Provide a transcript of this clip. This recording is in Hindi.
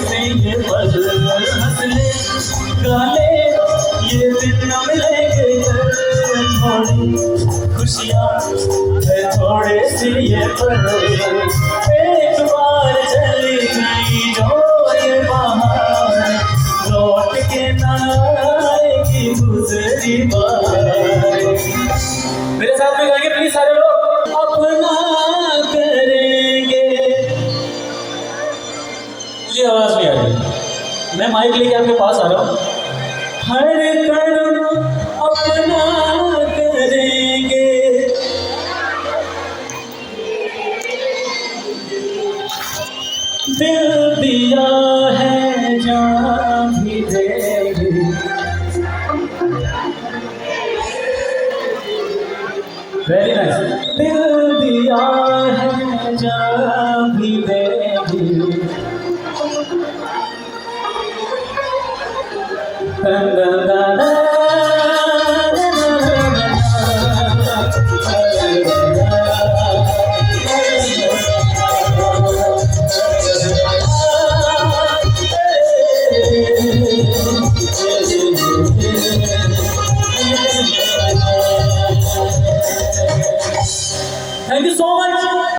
से ये पल हंस ले गाले ये दिन न मिलेंगे थोड़ी खुशियाँ है थोड़े से ये पल एक बार चली गई जो ये बाहर लौट के ना आएगी गुजरी बार। मेरे साथ में गाएंगे प्लीज सारे लोग। अपना करेंगे, मुझे आवाज नहीं आ रही, मैं माइक लेके आपके पास आ रहा हूँ। हर कर्म अपना करेंगे, दिल दिया है जान भी देंगे, वेरी नाइस। दिल दिया है जान भी देंगे,